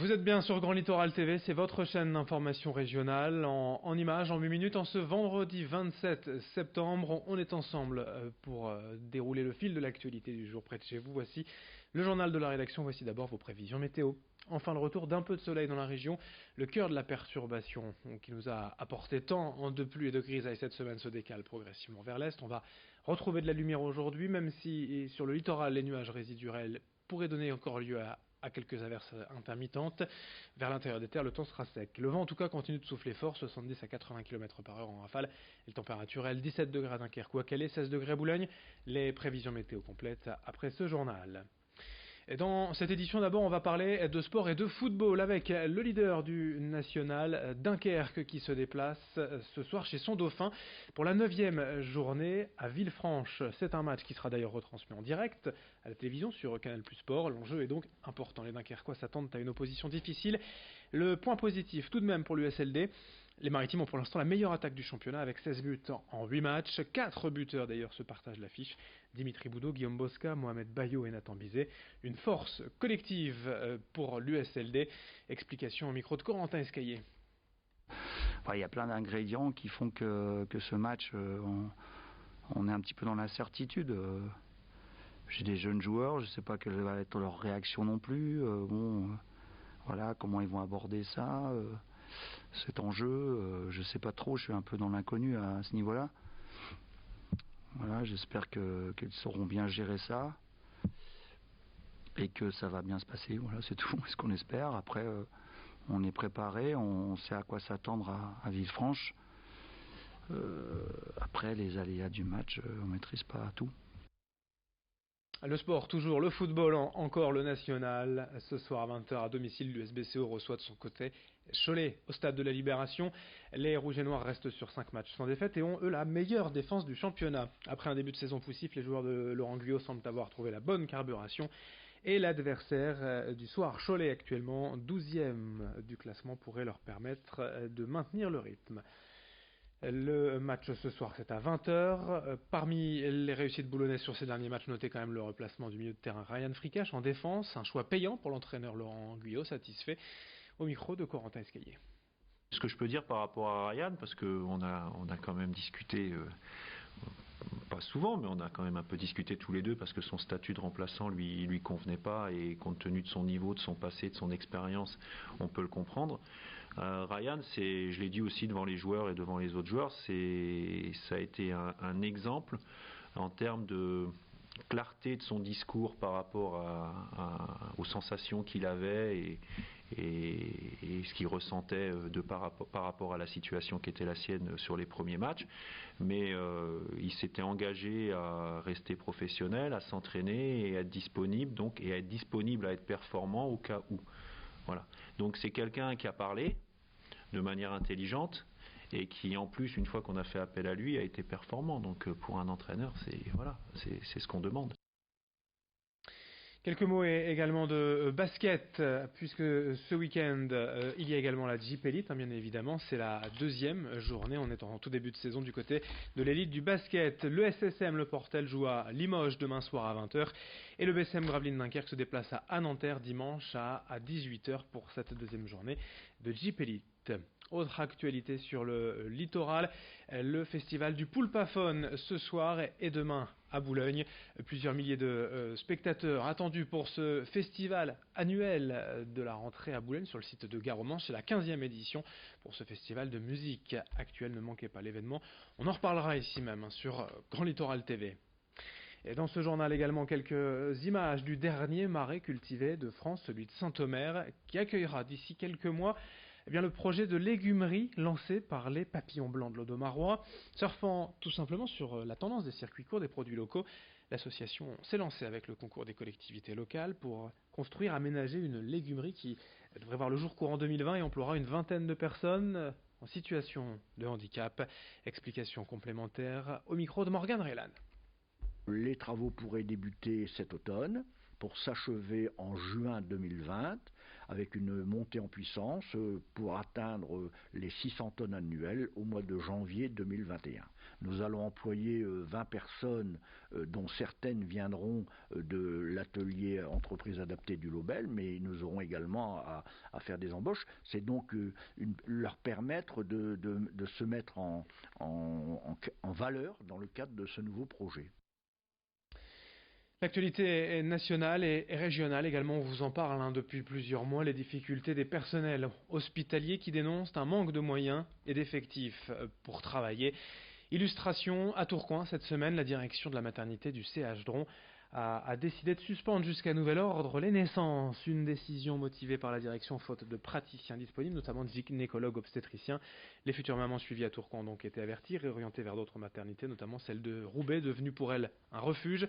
Vous êtes bien sur Grand Littoral TV, c'est votre chaîne d'information régionale en images, en 8 minutes. En ce vendredi 27 septembre, on est ensemble pour dérouler le fil de l'actualité du jour près de chez vous. Voici le journal de la rédaction, voici d'abord vos prévisions météo. Enfin, le retour d'un peu de soleil dans la région, le cœur de la perturbation qui nous a apporté tant de pluie et de grisaille cette semaine se décale progressivement vers l'est. On va retrouver de la lumière aujourd'hui, même si sur le littoral, les nuages résiduels pourraient donner encore lieu à quelques averses intermittentes. Vers l'intérieur des terres, le temps sera sec. Le vent, en tout cas, continue de souffler fort, 70 à 80 km par heure en rafale. Et le températurel, 17 degrés à Dunkerque ou à Calais, 16 degrés à Boulogne. Les prévisions météo complètes après ce journal. Et dans cette édition, d'abord, on va parler de sport et de football avec le leader du national, Dunkerque, qui se déplace ce soir chez son dauphin pour la 9e journée à Villefranche. C'est un match qui sera d'ailleurs retransmis en direct à la télévision sur Canal+ Sport. L'enjeu est donc important. Les Dunkerquois s'attendent à une opposition difficile. Le point positif tout de même pour l'USLD. Les Maritimes ont pour l'instant la meilleure attaque du championnat avec 16 buts en 8 matchs. 4 buteurs d'ailleurs se partagent l'affiche. Dimitri Boudot, Guillaume Bosca, Mohamed Bayo et Nathan Bizet. Une force collective pour l'USLD. Explication au micro de Corentin Escaillé. Il y a plein d'ingrédients qui font que ce match, on est un petit peu dans l'incertitude. J'ai des jeunes joueurs, je ne sais pas quelle va être leur réaction non plus. Voilà, comment ils vont aborder ça, cet enjeu. Je ne sais pas trop, je suis un peu dans l'inconnu à ce niveau-là. Voilà, j'espère qu'ils sauront bien gérer ça et que ça va bien se passer. Voilà, c'est tout ce qu'on espère. Après, on est préparé, on sait à quoi s'attendre à Villefranche. Après, les aléas du match, on ne maîtrise pas tout. Le sport, toujours le football, encore le national. Ce soir à 20h à domicile, l'USBCO reçoit de son côté Cholet au stade de la Libération. Les Rouges et Noirs restent sur 5 matchs sans défaite et ont eux la meilleure défense du championnat. Après un début de saison poussif, les joueurs de Laurent Guyot semblent avoir trouvé la bonne carburation. Et l'adversaire du soir, Cholet, actuellement 12e du classement, pourrait leur permettre de maintenir le rythme. Le match ce soir, c'est à 20h. Parmi les réussites boulonnaises sur ces derniers matchs, notez quand même le replacement du milieu de terrain Ryan Fricache en défense. Un choix payant pour l'entraîneur Laurent Guyot, satisfait au micro de Corentin Escaillé. Ce que je peux dire par rapport à Ryan, parce qu'on a quand même discuté, pas souvent, mais on a quand même un peu discuté tous les deux, parce que son statut de remplaçant lui convenait pas, et compte tenu de son niveau, de son passé, de son expérience, on peut le comprendre. Ryan, je l'ai dit aussi devant les joueurs et devant les autres joueurs, ça a été un exemple en termes de clarté de son discours par rapport aux sensations qu'il avait et ce qu'il ressentait par rapport à la situation qui était la sienne sur les premiers matchs. Mais il s'était engagé à rester professionnel, à s'entraîner et à être disponible, à être performant au cas où. Voilà. Donc c'est quelqu'un qui a parlé de manière intelligente et qui en plus, une fois qu'on a fait appel à lui, a été performant. Donc pour un entraîneur, c'est ce qu'on demande. Quelques mots également de basket, puisque ce week-end, il y a également la Jeep Elite, bien évidemment. C'est la 2e journée, on est en tout début de saison du côté de l'élite du basket. Le SSM, le Portel, joue à Limoges demain soir à 20h. Et le BCM Gravelines Dunkerque se déplace à Nanterre dimanche à 18h pour cette 2e journée de Jeep Elite. Autre actualité sur le littoral, le festival du Poulpaphone ce soir et demain à Boulogne. Plusieurs milliers de spectateurs attendus pour ce festival annuel de la rentrée à Boulogne sur le site de Gare-aux-Manches. C'est la 15e édition pour ce festival de musique actuel. Ne manquez pas l'événement. On en reparlera ici même sur Grand Littoral TV. Et dans ce journal également quelques images du dernier marais cultivé de France, celui de Saint-Omer, qui accueillera d'ici quelques mois le projet de légumerie lancé par les Papillons Blancs de l'Audomarois. Surfant tout simplement sur la tendance des circuits courts des produits locaux, l'association s'est lancée avec le concours des collectivités locales pour construire, aménager une légumerie qui devrait voir le jour courant 2020 et emploiera une vingtaine de personnes en situation de handicap. Explication complémentaire au micro de Morgane Rélan. Les travaux pourraient débuter cet automne pour s'achever en juin 2020 avec une montée en puissance pour atteindre les 600 tonnes annuelles au mois de janvier 2021. Nous allons employer 20 personnes dont certaines viendront de l'atelier entreprise adaptée du Lobel, mais nous aurons également à faire des embauches. C'est donc leur permettre de se mettre en valeur dans le cadre de ce nouveau projet. L'actualité est nationale et régionale également, on vous en parle depuis plusieurs mois, les difficultés des personnels hospitaliers qui dénoncent un manque de moyens et d'effectifs pour travailler. Illustration à Tourcoing cette semaine, la direction de la maternité du CH Dron a décidé de suspendre jusqu'à nouvel ordre les naissances. Une décision motivée par la direction faute de praticiens disponibles, notamment de gynécologues obstétriciens. Les futures mamans suivies à Tourcoing ont donc été averties, réorientées vers d'autres maternités, notamment celle de Roubaix, devenue pour elles un refuge.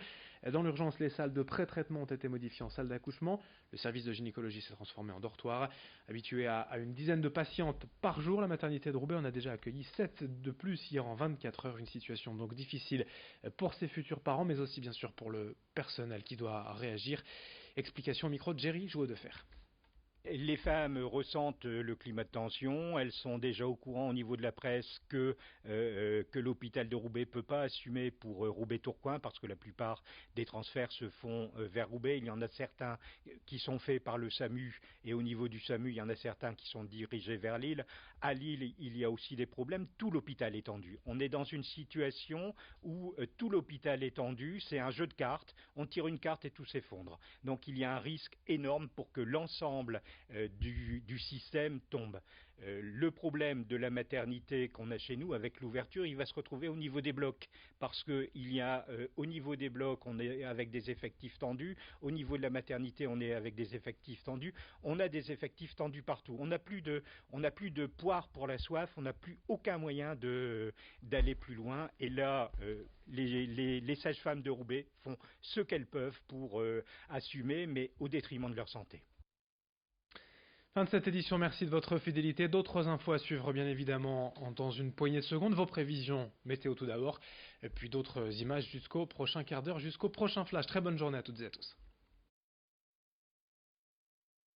Dans l'urgence, les salles de pré-traitement ont été modifiées en salle d'accouchement. Le service de gynécologie s'est transformé en dortoir. Habituée à une dizaine de patientes par jour, la maternité de Roubaix en a déjà accueilli 7 de plus hier en 24 heures. Une situation donc difficile pour ses futurs parents, mais aussi bien sûr pour le personnel qui doit réagir. Explication au micro de Jerry Jouot-de-Fer. Les femmes ressentent le climat de tension, elles sont déjà au courant au niveau de la presse que l'hôpital de Roubaix ne peut pas assumer pour Roubaix-Tourcoing parce que la plupart des transferts se font vers Roubaix. Il y en a certains qui sont faits par le SAMU et au niveau du SAMU, il y en a certains qui sont dirigés vers Lille. À Lille, il y a aussi des problèmes, tout l'hôpital est tendu. On est dans une situation où tout l'hôpital est tendu, c'est un jeu de cartes, on tire une carte et tout s'effondre. Donc il y a un risque énorme pour que l'ensemble du système tombe. Le problème de la maternité qu'on a chez nous avec l'ouverture, il va se retrouver au niveau des blocs parce que il y a au niveau des blocs, on est avec des effectifs tendus, au niveau de la maternité, on est avec des effectifs tendus, on a des effectifs tendus partout. On n'a plus de poire pour la soif, on n'a plus aucun moyen d'aller plus loin et là les sages-femmes de Roubaix font ce qu'elles peuvent pour assumer mais au détriment de leur santé. Fin de cette édition, merci de votre fidélité. D'autres infos à suivre bien évidemment dans une poignée de secondes. Vos prévisions météo tout d'abord, et puis d'autres images jusqu'au prochain quart d'heure, jusqu'au prochain flash. Très bonne journée à toutes et à tous.